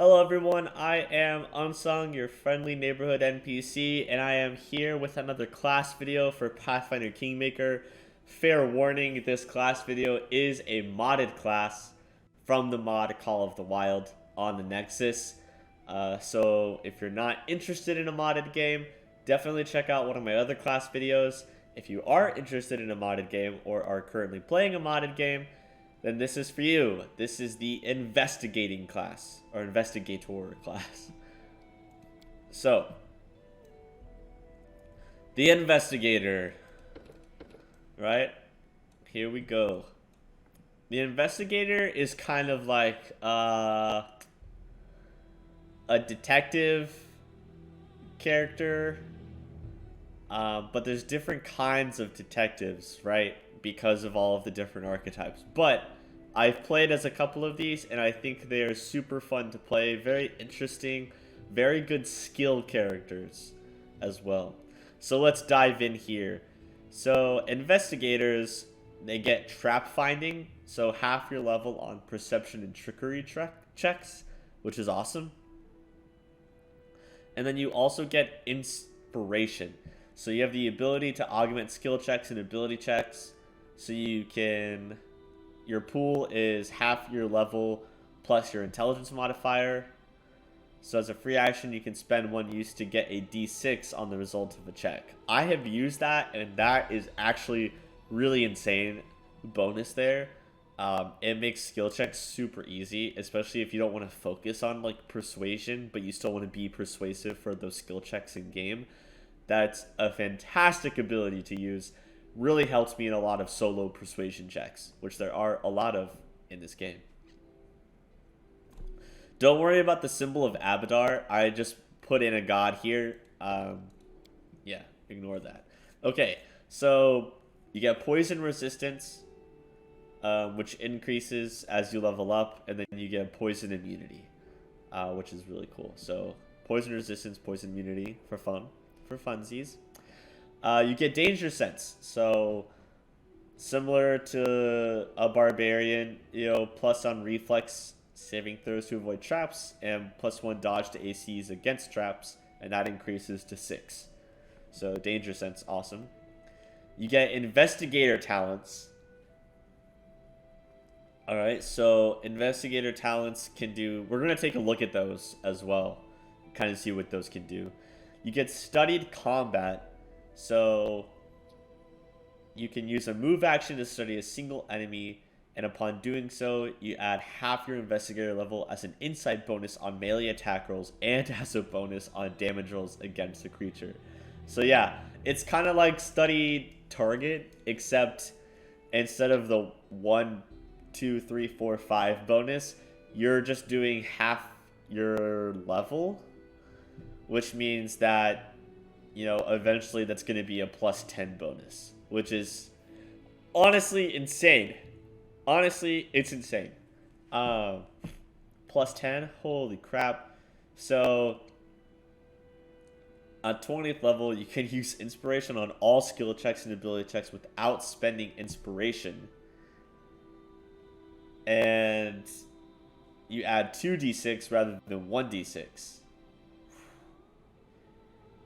Hello everyone, I am Unsung, your friendly neighborhood NPC, and I am here with another class video for Pathfinder Kingmaker. Fair warning, this class video is a modded class from the mod Call of the Wild on the Nexus. So if you're not interested in a modded game, definitely check out one of my other class videos. If you are interested in a modded game or are currently playing a modded game, then this is for you. This is the investigating class, or investigator class. So, the investigator, right? Here we go. The investigator is kind of like a detective character, but there's different kinds of detectives, right? Because of all of the different archetypes. But I've played as a couple of these, and I think they are super fun to play. Very interesting, very good skill characters as well. So let's dive in here. So investigators, they get trap finding, so half your level on perception and trickery checks, which is awesome. And then you also get inspiration. So you have the ability to augment skill checks and ability checks. So you can, your pool is half your level plus your intelligence modifier. So as a free action, you can spend one use to get a d6 on the result of a check. I have used that, and that is actually really insane bonus there. It makes skill checks super easy, especially if you don't want to focus on like persuasion, but you still want to be persuasive for those skill checks in game. That's a fantastic ability to use. Really helps me in a lot of solo persuasion checks, which there are a lot of in this game. Don't worry about the symbol of Abadar. I just put in a god here. Yeah, ignore that. Okay, so you get poison resistance, which increases as you level up, and then you get poison immunity, which is really cool. So poison resistance, poison immunity for fun, for funsies. You get danger sense, so similar to a barbarian, plus on reflex saving throws to avoid traps, and +1 dodge to ACs against traps, and that increases to 6. So danger sense, awesome. You get investigator talents. Alright, so investigator talents can do, we're going to take a look at those as well, kind of see what those can do. You get studied combat. So you can use a move action to study a single enemy, and upon doing so, you add half your investigator level as an insight bonus on melee attack rolls and as a bonus on damage rolls against the creature. So yeah, it's kind of like study target, except instead of the 1, 2, 3, 4, 5 bonus, you're just doing half your level, which means that eventually that's going to be a +10 bonus, which is honestly insane. Honestly, it's insane. +10, holy crap. So at 20th level, you can use inspiration on all skill checks and ability checks without spending inspiration. And you add 2d6 rather than 1d6.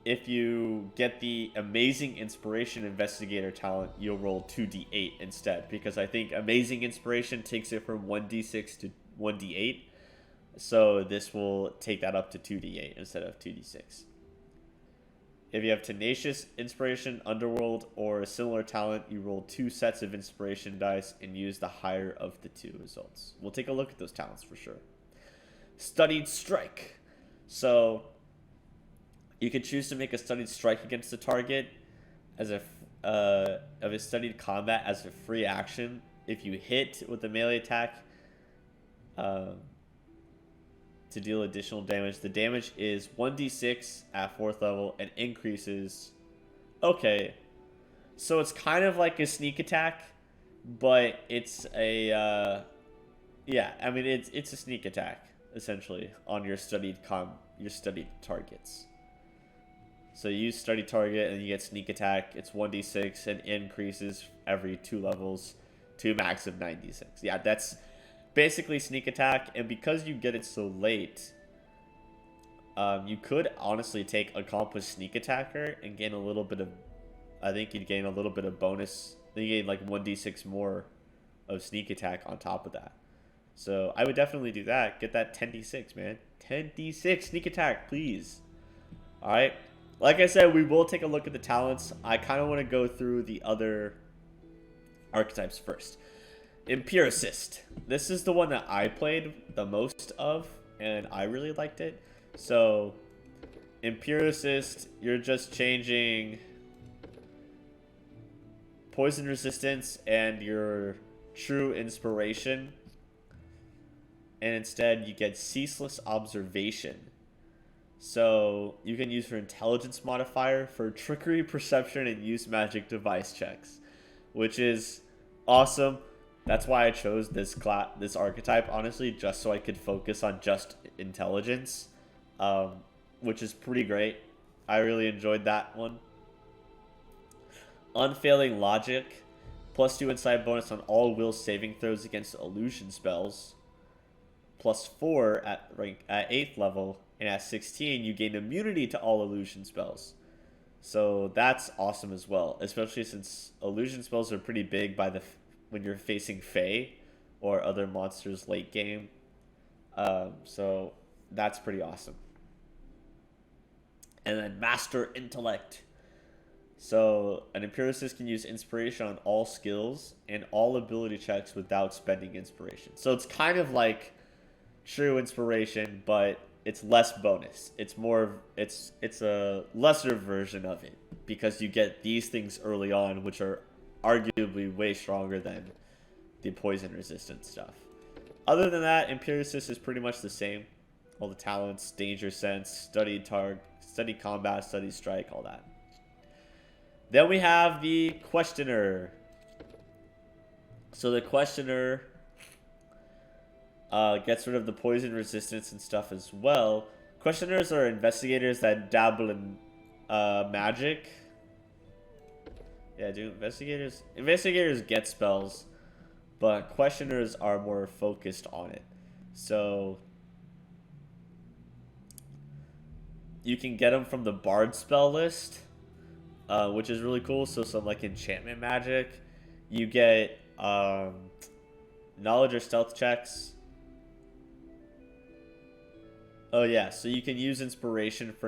If you get the amazing inspiration investigator talent, you'll roll 2d8 instead, because I think amazing inspiration takes it from 1d6 to 1d8. So this will take that up to 2d8 instead of 2d6. If you have tenacious inspiration, underworld, or a similar talent, you roll 2 sets of inspiration dice and use the higher of the 2 results. We'll take a look at those talents for sure. Studied strike. So you can choose to make a studied strike against the target as of a studied combat as a free action. If you hit with a melee attack to deal additional damage, the damage is 1d6 at 4th level and increases. Okay, so it's kind of like a sneak attack, but it's a yeah. I mean, it's a sneak attack essentially on your studied targets. So you use study target and you get sneak attack. It's 1d6 and increases every 2 levels to a max of 96. Yeah, that's basically sneak attack. And because you get it so late, You could honestly take Accomplished Sneak Attacker and gain a little bit of, I think you'd gain a little bit of bonus. You gain like 1d6 more of sneak attack on top of that. So I would definitely do that. Get that 10d6, man. 10d6 sneak attack, please. All right. Like I said, we will take a look at the talents. I kind of want to go through the other archetypes first. Empiricist. This is the one that I played the most of, and I really liked it. So, Empiricist, you're just changing poison resistance and your true inspiration, and instead you get ceaseless observation. So you can use your intelligence modifier for trickery, perception, and use magic device checks, which is awesome. That's why I chose this archetype, honestly, just so I could focus on just intelligence, which is pretty great. I really enjoyed that one. Unfailing Logic, +2 insight bonus on all will saving throws against illusion spells, +4 at 8th level, and at 16 you gain immunity to all illusion spells. So that's awesome as well, especially since illusion spells are pretty big when you're facing Fae or other monsters late game. So that's pretty awesome. And then Master Intellect. So an empiricist can use inspiration on all skills and all ability checks without spending inspiration. So it's kind of like true inspiration, but it's less bonus. It's a lesser version of it, because you get these things early on, which are arguably way stronger than the poison resistant stuff. Other than that, empiricist is pretty much the same. All the talents, danger sense, study combat, study strike, all that. Then we have the questioner. So the questioner gets rid of the poison resistance and stuff as well. Questioners are investigators that dabble in magic. Yeah, do investigators get spells, but questioners are more focused on it. So you can get them from the Bard spell list, which is really cool. So some like enchantment magic, you get knowledge or stealth checks. Oh yeah, so you can use inspiration for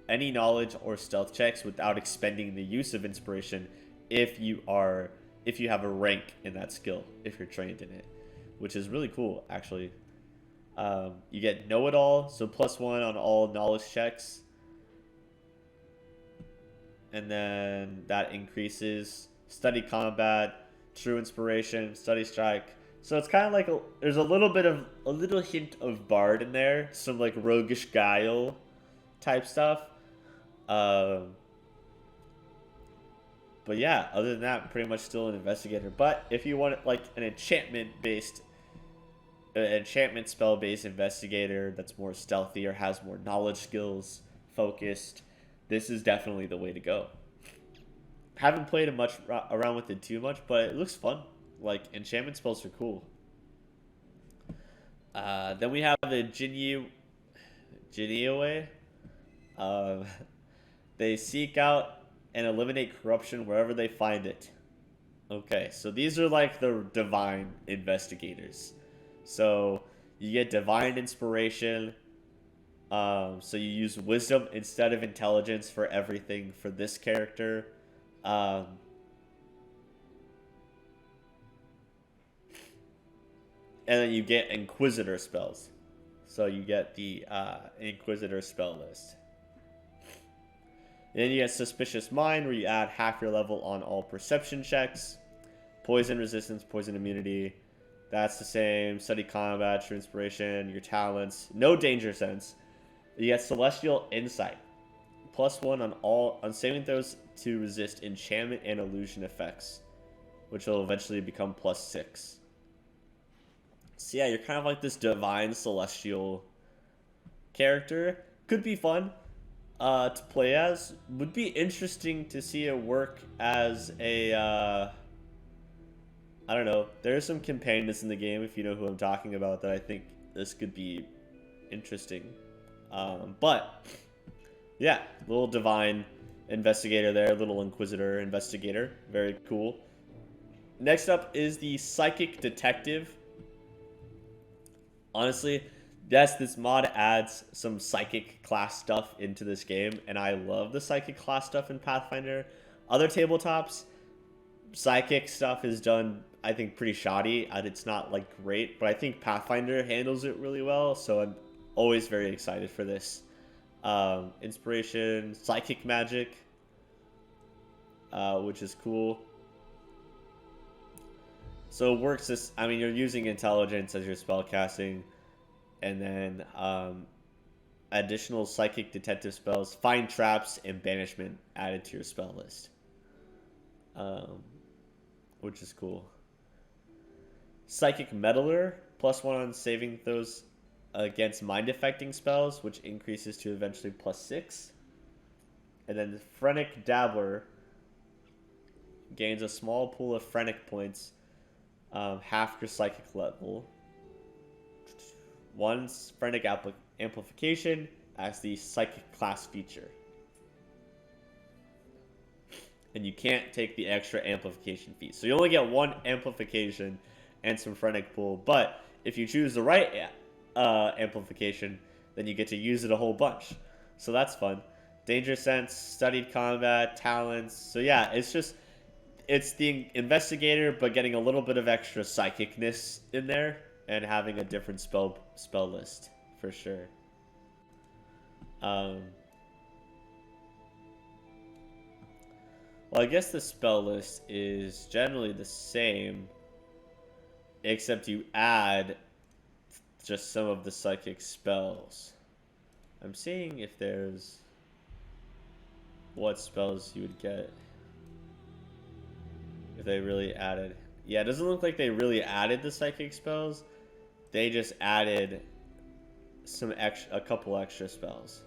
any knowledge or stealth checks without expending the use of inspiration if you have a rank in that skill, if you're trained in it, which is really cool actually. You get know-it-all, so +1 on all knowledge checks, and then that increases study combat, true inspiration, study strike. So it's kind of like there's a little hint of Bard in there, some like roguish guile type stuff. But yeah, other than that, pretty much still an investigator. But if you want like an enchantment spell based investigator that's more stealthy or has more knowledge skills focused, this is definitely the way to go. Haven't played around with it too much, but it looks fun. Like, enchantment spells are cool. Then we have the Jinniwe. They seek out and eliminate corruption wherever they find it. Okay, so these are like the divine investigators. So you get divine inspiration. So you use wisdom instead of intelligence for everything for this character. And then you get Inquisitor Spells. So you get the Inquisitor spell list. Then you get Suspicious Mind, where you add half your level on all perception checks. Poison resistance, poison immunity. That's the same. Study combat, true inspiration, your talents. No danger sense. You get Celestial Insight. +1 on saving throws to resist enchantment and illusion effects, which will eventually become +6. So yeah, you're kind of like this divine celestial character. Could be fun to play as. Would be interesting to see it work as a I don't know. There are some companions in the game, if you know who I'm talking about, that I think this could be interesting. But yeah, little divine investigator there, little inquisitor investigator, very cool. Next up is the psychic detective. Honestly, yes, this mod adds some psychic class stuff into this game, and I love the psychic class stuff in Pathfinder. Other tabletops, psychic stuff is done, I think, pretty shoddy, and it's not like great, but I think Pathfinder handles it really well, so I'm always very excited for this. Inspiration, psychic magic, which is cool. So it works this, I mean, you're using intelligence as your spell casting, and then additional psychic detective spells, find traps, and banishment added to your spell list, which is cool. Psychic meddler, +1 on saving throws against mind affecting spells, which increases to eventually +6. And then the Phrenic Dabbler gains a small pool of Phrenic points, half your psychic level. One Phrenic amplification as the psychic class feature. And you can't take the extra amplification fee. So you only get one amplification and some Phrenic pool. But if you choose the right amplification, then you get to use it a whole bunch. So that's fun. Danger sense, studied combat, talents. So yeah, it's the investigator, but getting a little bit of extra psychicness in there and having a different spell list for sure. Well, I guess the spell list is generally the same, except you add just some of the psychic spells. I'm seeing if there's what spells you would get if they really added. Yeah, it doesn't look like they really added the psychic spells. They just added a couple extra spells.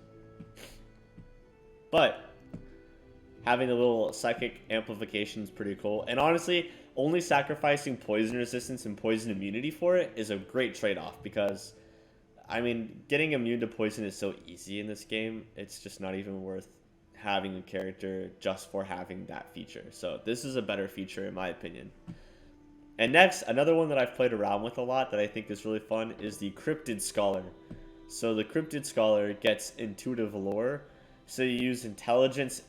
But having a little psychic amplification is pretty cool. And honestly, only sacrificing poison resistance and poison immunity for it is a great trade-off, because, I mean, getting immune to poison is so easy in this game. It's just not even worth having a character just for having that feature. So this is a better feature in my opinion. And next, another one that I've played around with a lot that I think is really fun is the Cryptid Scholar. So the Cryptid Scholar gets intuitive lore. So you use intelligence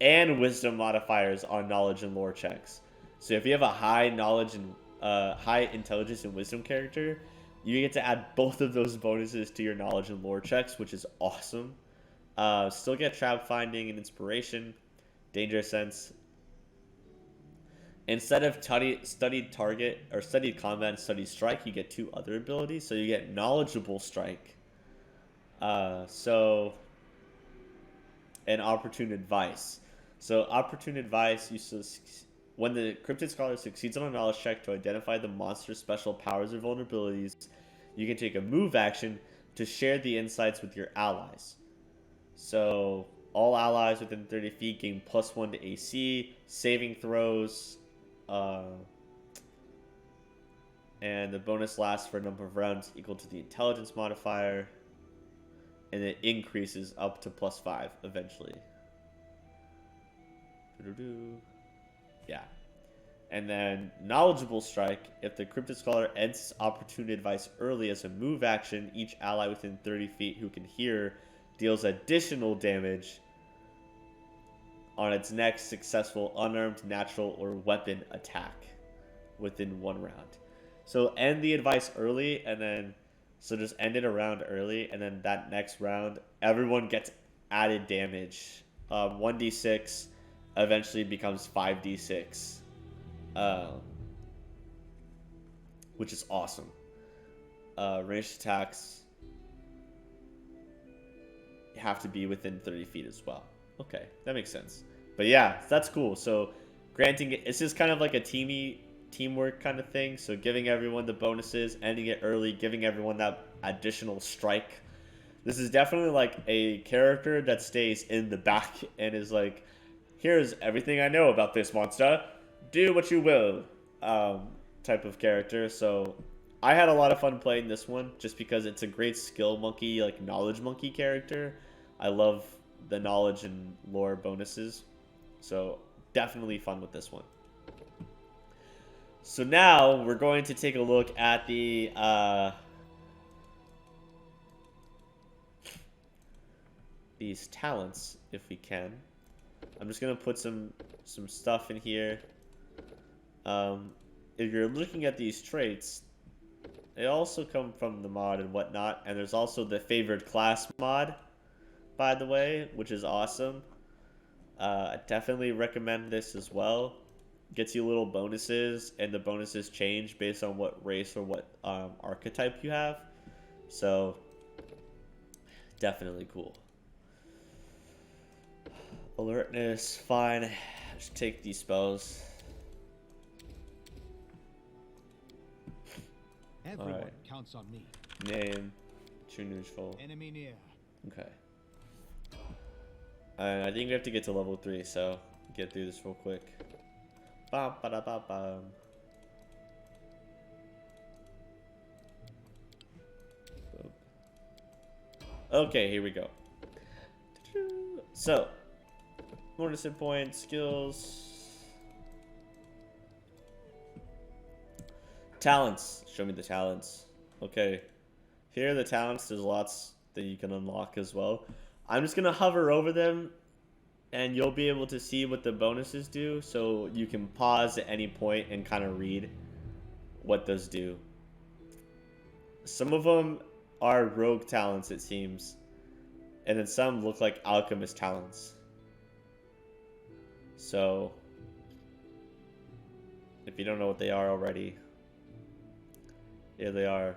and wisdom modifiers on knowledge and lore checks. So if you have a high knowledge and high intelligence and wisdom character, you get to add both of those bonuses to your knowledge and lore checks, which is awesome. Still get trap finding and inspiration, danger sense. Instead of studied target or studied combat and studied strike, you get 2 other abilities. So you get knowledgeable strike. And opportune advice. So opportune advice, when the Cryptid Scholar succeeds on a knowledge check to identify the monster's special powers or vulnerabilities, you can take a move action to share the insights with your allies. So all allies within 30 feet gain +1 to AC, saving throws, and the bonus lasts for a number of rounds equal to the intelligence modifier, and it increases up to +5 eventually. Yeah. And then knowledgeable strike, if the Cryptid Scholar ends opportune advice early as a move action, each ally within 30 feet who can hear deals additional damage on its next successful unarmed, natural, or weapon attack within 1 round. So end the advice early, and then so just end it a round early, and then that next round everyone gets added damage. 1d6 eventually becomes 5d6, which is awesome. Ranged attacks have to be within 30 feet as well. Okay, that makes sense. But yeah, that's cool. So granting it's just kind of like a teamwork kind of thing. So giving everyone the bonuses, ending it early, giving everyone that additional strike. This is definitely like a character that stays in the back and is like, here's everything I know about this monster, do what you will, type of character. So I had a lot of fun playing this one just because it's a great skill monkey, like knowledge monkey character. I love the knowledge and lore bonuses. So definitely fun with this one. So now we're going to take a look at the these talents if we can. I'm just gonna put some stuff in here. If you're looking at these traits, they also come from the mod and whatnot, and there's also the favored class mod, by the way, which is awesome. I definitely recommend this as well. Gets you little bonuses, and the bonuses change based on what race or what archetype you have. So, definitely cool. Alertness, fine. Just take these spells. Everyone counts on me. Name, true neutral. Enemy near. Okay. I think we have to get to level 3, so get through this real quick. Bam, ba da ba bam. Okay, here we go. So, bonus hit points, skills, talents. Show me the talents. Okay, here are the talents. There's lots that you can unlock as well. I'm just gonna hover over them, and you'll be able to see what the bonuses do. So you can pause at any point and kind of read what those do. Some of them are rogue talents, it seems, and then some look like alchemist talents. So, if you don't know what they are already, here they are.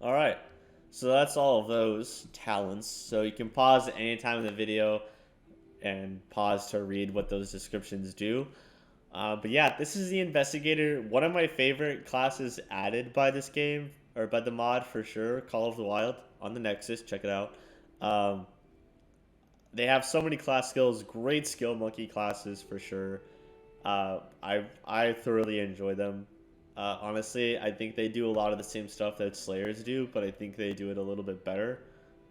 Alright, so that's all of those talents. So you can pause at any time in the video and pause to read what those descriptions do. But yeah, this is the Investigator. One of my favorite classes added by this game, or by the mod for sure, Call of the Wild on the Nexus. Check it out. They have so many class skills, great skill monkey classes for sure. I thoroughly enjoy them. Honestly, I think they do a lot of the same stuff that Slayers do, but I think they do it a little bit better.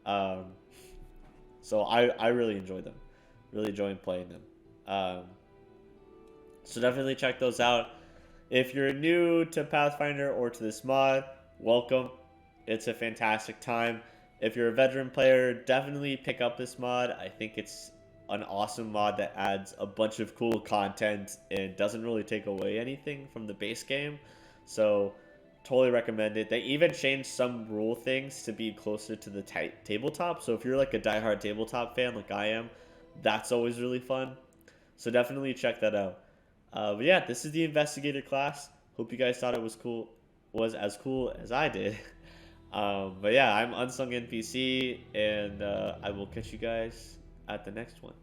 So I really enjoy them. Really enjoying playing them. So definitely check those out. If you're new to Pathfinder or to this mod, welcome. It's a fantastic time. If you're a veteran player, definitely pick up this mod. I think it's an awesome mod that adds a bunch of cool content and doesn't really take away anything from the base game. So totally recommend it. They even changed some rule things to be closer to the tabletop. So if you're like a diehard tabletop fan like I am, that's always really fun. So definitely check that out. But yeah, this is the Investigator class. Hope you guys thought it was cool, was as cool as I did. But yeah, I'm UnsungNPC, and I will catch you guys at the next one.